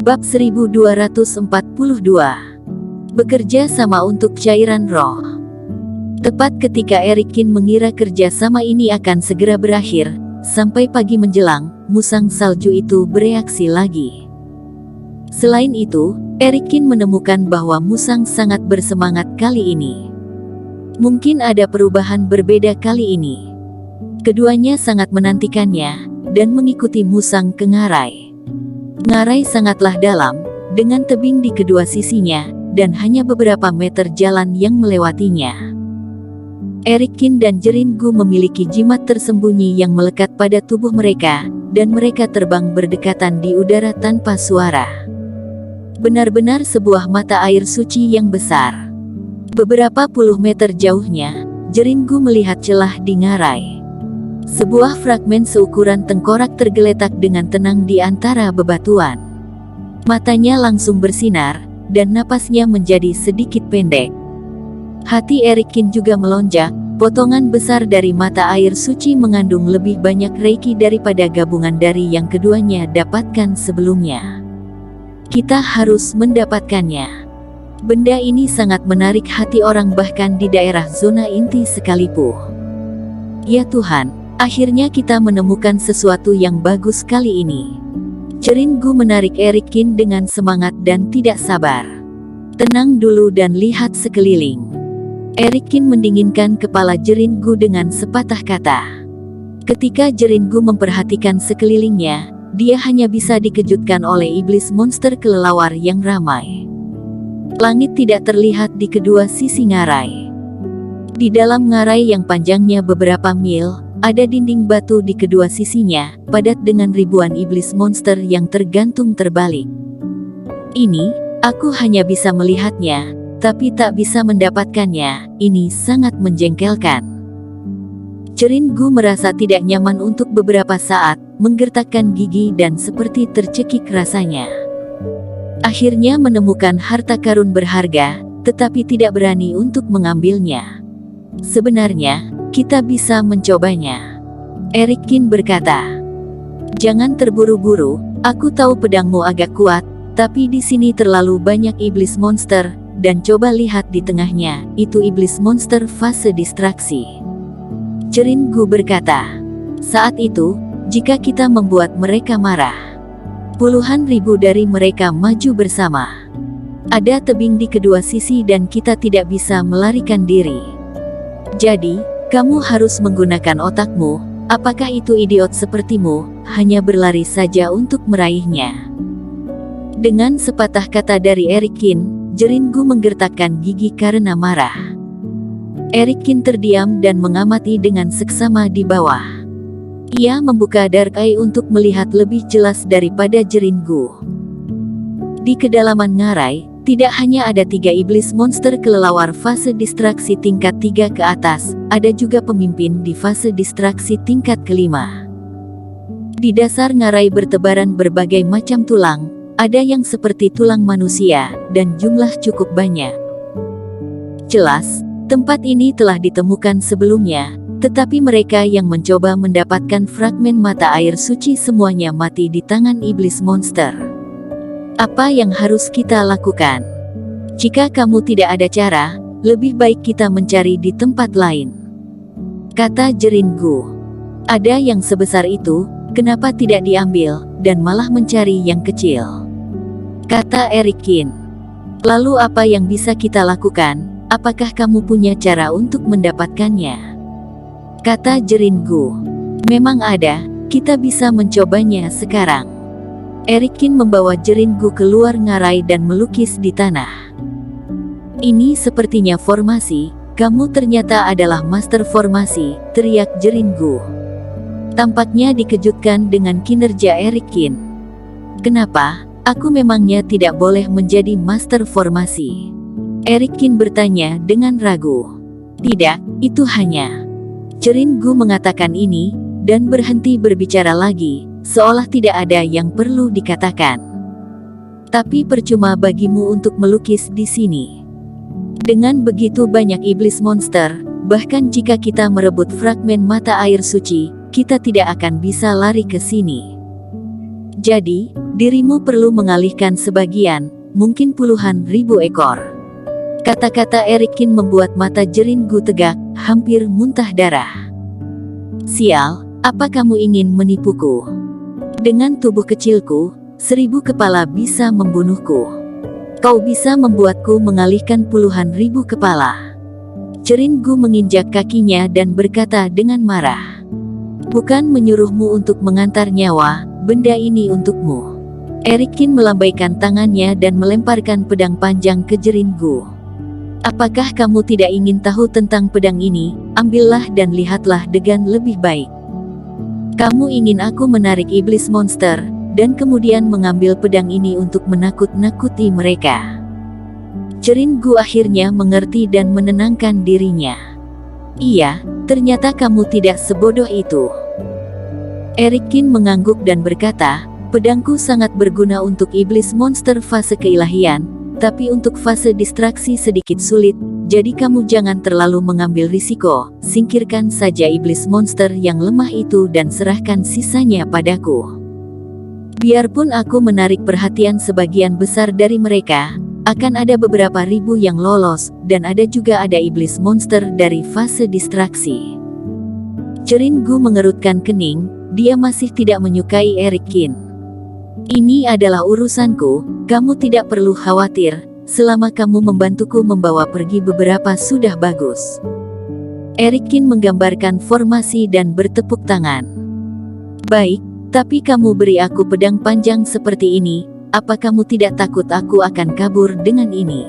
Bab 1242. Bekerja sama untuk cairan roh. Tepat ketika Erikin mengira kerja sama ini akan segera berakhir, sampai pagi menjelang, musang salju itu bereaksi lagi. Selain itu, Erikin menemukan bahwa musang sangat bersemangat kali ini. Mungkin ada perubahan berbeda kali ini. Keduanya sangat menantikannya, dan mengikuti musang ke ngarai. Ngarai sangatlah dalam, dengan tebing di kedua sisinya, dan hanya beberapa meter jalan yang melewatinya. Erikin dan Jeringu memiliki jimat tersembunyi yang melekat pada tubuh mereka, dan mereka terbang berdekatan di udara tanpa suara. Benar-benar sebuah mata air suci yang besar. Beberapa puluh meter jauhnya, Jeringu melihat celah di ngarai. Sebuah fragmen seukuran tengkorak tergeletak dengan tenang di antara bebatuan. Matanya langsung bersinar, dan napasnya menjadi sedikit pendek. Hati Erikin juga melonjak. Potongan besar dari mata air suci mengandung lebih banyak reiki daripada gabungan dari yang keduanya dapatkan sebelumnya. Kita harus mendapatkannya. Benda ini sangat menarik hati orang bahkan di daerah zona inti sekalipun. Ya Tuhan, akhirnya kita menemukan sesuatu yang bagus kali ini. Jeringu menarik Erikin dengan semangat dan tidak sabar. Tenang dulu dan lihat sekeliling. Erikin mendinginkan kepala Jeringu dengan sepatah kata. Ketika Jeringu memperhatikan sekelilingnya, dia hanya bisa dikejutkan oleh iblis monster kelelawar yang ramai. Langit tidak terlihat di kedua sisi ngarai. Di dalam ngarai yang panjangnya beberapa mil, ada dinding batu di kedua sisinya, padat dengan ribuan iblis monster yang tergantung terbalik. Ini, aku hanya bisa melihatnya, tapi tak bisa mendapatkannya. Ini sangat menjengkelkan. Jeringu merasa tidak nyaman untuk beberapa saat, menggertakkan gigi dan seperti tercekik rasanya. Akhirnya menemukan harta karun berharga, tetapi tidak berani untuk mengambilnya. Sebenarnya, kita bisa mencobanya. Erikin berkata. Jangan terburu-buru, aku tahu pedangmu agak kuat, tapi di sini terlalu banyak iblis monster, dan coba lihat di tengahnya, itu iblis monster fase distraksi. Jeringu berkata. Saat itu, jika kita membuat mereka marah, puluhan ribu dari mereka maju bersama. Ada tebing di kedua sisi dan kita tidak bisa melarikan diri. Jadi, kamu harus menggunakan otakmu. Apakah itu idiot sepertimu, hanya berlari saja untuk meraihnya? Dengan sepatah kata dari Erikin, Jeringu menggertakkan gigi karena marah. Erikin terdiam dan mengamati dengan seksama di bawah. Ia membuka dark eye untuk melihat lebih jelas daripada Jeringu. Di kedalaman ngarai, tidak hanya ada 3 iblis monster kelelawar fase distraksi tingkat 3 ke atas, ada juga pemimpin di fase distraksi tingkat ke-5. Di dasar ngarai bertebaran berbagai macam tulang, ada yang seperti tulang manusia, dan jumlah cukup banyak. Jelas, tempat ini telah ditemukan sebelumnya, tetapi mereka yang mencoba mendapatkan fragmen mata air suci semuanya mati di tangan iblis monster. Apa yang harus kita lakukan? Jika kamu tidak ada cara, lebih baik kita mencari di tempat lain. Kata Jeringu. Ada yang sebesar itu, kenapa tidak diambil, dan malah mencari yang kecil? Kata Erikin. Lalu apa yang bisa kita lakukan? Apakah kamu punya cara untuk mendapatkannya? Kata Jeringu. Memang ada, kita bisa mencobanya sekarang. Erikin membawa Jeringu keluar ngarai dan melukis di tanah. Ini sepertinya formasi, kamu ternyata adalah master formasi, teriak Jeringu. Tampaknya dikejutkan dengan kinerja Erikin. Kenapa? Aku memangnya tidak boleh menjadi master formasi? Erikin bertanya dengan ragu. Tidak, itu hanya. Jeringu mengatakan ini, dan berhenti berbicara lagi, seolah tidak ada yang perlu dikatakan. Tapi percuma bagimu untuk melukis di sini. Dengan begitu banyak iblis monster, bahkan jika kita merebut fragmen mata air suci, kita tidak akan bisa lari ke sini. Jadi, Dirimu perlu mengalihkan sebagian, mungkin puluhan ribu ekor. Kata-kata Erikin membuat mata Jeringu tegak, hampir muntah darah. Sial, apa kamu ingin menipuku? Dengan tubuh kecilku, 1000 kepala bisa membunuhku. Kau bisa membuatku mengalihkan puluhan ribu kepala. Jeringu menginjak kakinya dan berkata dengan marah. Bukan menyuruhmu untuk mengantar nyawa, benda ini untukmu. Erikin melambaikan tangannya dan melemparkan pedang panjang ke Jeringu. Apakah kamu tidak ingin tahu tentang pedang ini? Ambillah dan lihatlah dengan lebih baik. Kamu ingin aku menarik iblis monster, dan kemudian mengambil pedang ini untuk menakut-nakuti mereka. Jeringu akhirnya mengerti dan menenangkan dirinya. Iya, ternyata kamu tidak sebodoh itu. Erikin mengangguk dan berkata, pedangku sangat berguna untuk iblis monster fase keilahian, tapi untuk fase distraksi sedikit sulit, jadi kamu jangan terlalu mengambil risiko, singkirkan saja iblis monster yang lemah itu dan serahkan sisanya padaku. Biarpun aku menarik perhatian sebagian besar dari mereka, akan ada beberapa ribu yang lolos, dan ada juga iblis monster dari fase distraksi. Jeringu mengerutkan kening, dia masih tidak menyukai Erikin. Ini adalah urusanku, kamu tidak perlu khawatir, selama kamu membantuku membawa pergi beberapa sudah bagus. Erikin menggambarkan formasi dan bertepuk tangan. Baik, tapi kamu beri aku pedang panjang seperti ini, apa kamu tidak takut aku akan kabur dengan ini?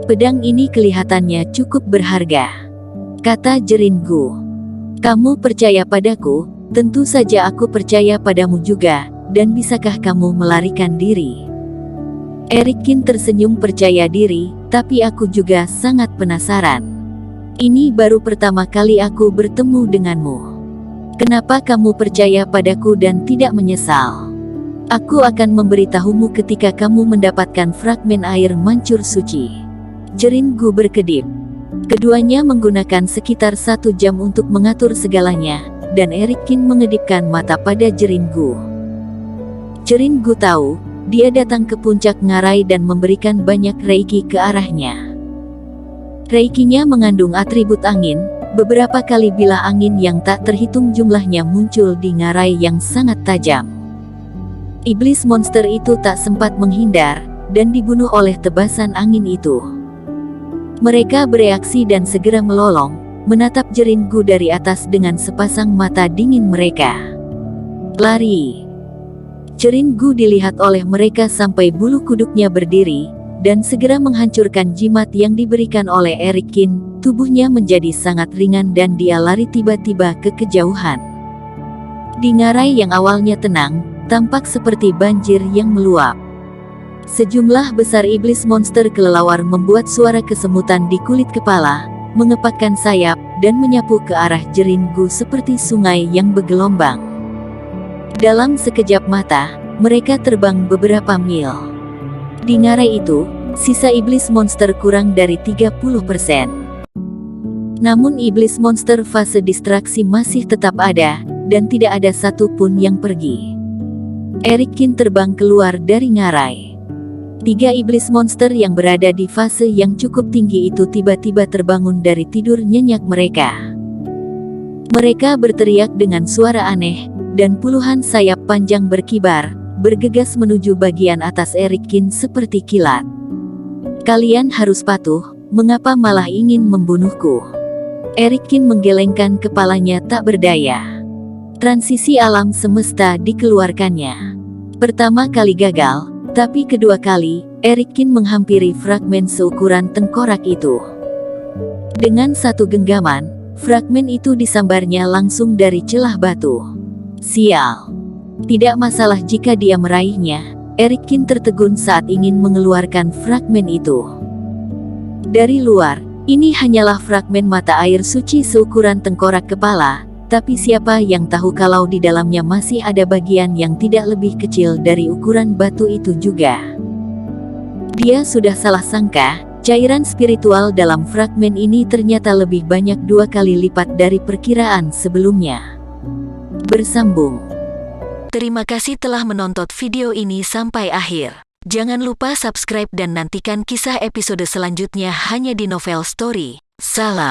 Pedang ini kelihatannya cukup berharga, kata Jeringu. Kamu percaya padaku? Tentu saja aku percaya padamu juga. Dan bisakah kamu melarikan diri? Erikin tersenyum percaya diri, tapi aku juga sangat penasaran. Ini baru pertama kali aku bertemu denganmu. Kenapa kamu percaya padaku dan tidak menyesal? Aku akan memberitahumu ketika kamu mendapatkan fragmen air mancur suci. Jeringu berkedip. Keduanya menggunakan sekitar 1 jam untuk mengatur segalanya, dan Erikin mengedipkan mata pada Jeringu. Jeringu tahu, dia datang ke puncak ngarai dan memberikan banyak reiki ke arahnya. Reikinya mengandung atribut angin, beberapa kali bilah angin yang tak terhitung jumlahnya muncul di ngarai yang sangat tajam. Iblis monster itu tak sempat menghindar, dan dibunuh oleh tebasan angin itu. Mereka bereaksi dan segera melolong, menatap Jeringu dari atas dengan sepasang mata dingin mereka. Lari. Jeringu dilihat oleh mereka sampai bulu kuduknya berdiri, dan segera menghancurkan jimat yang diberikan oleh Erikin. Tubuhnya menjadi sangat ringan dan dia lari tiba-tiba ke kejauhan. Di ngarai yang awalnya tenang, tampak seperti banjir yang meluap. Sejumlah besar iblis monster kelelawar membuat suara kesemutan di kulit kepala, mengepakkan sayap, dan menyapu ke arah Jeringu seperti sungai yang bergelombang. Dalam sekejap mata, mereka terbang beberapa mil. Di ngarai itu, sisa iblis monster kurang dari 30%. Namun iblis monster fase distraksi masih tetap ada, dan tidak ada satupun yang pergi. Erikin terbang keluar dari ngarai. 3 iblis monster yang berada di fase yang cukup tinggi itu tiba-tiba terbangun dari tidur nyenyak mereka. Mereka berteriak dengan suara aneh, dan puluhan sayap panjang berkibar, bergegas menuju bagian atas Erikin seperti kilat. Kalian harus patuh, mengapa malah ingin membunuhku? Erikin menggelengkan kepalanya tak berdaya. Transisi alam semesta dikeluarkannya. Pertama kali gagal, tapi kedua kali, Erikin menghampiri fragmen seukuran tengkorak itu. Dengan satu genggaman, fragmen itu disambarnya langsung dari celah batu. Sial. Tidak masalah jika dia meraihnya, Erikin tertegun saat ingin mengeluarkan fragmen itu. Dari luar, ini hanyalah fragmen mata air suci seukuran tengkorak kepala, tapi siapa yang tahu kalau di dalamnya masih ada bagian yang tidak lebih kecil dari ukuran batu itu juga. Dia sudah salah sangka, cairan spiritual dalam fragmen ini ternyata lebih banyak 2 kali lipat dari perkiraan sebelumnya. Bersambung. Terima kasih telah menonton video ini sampai akhir. Jangan lupa subscribe dan nantikan kisah episode selanjutnya hanya di Novel Story. Salam.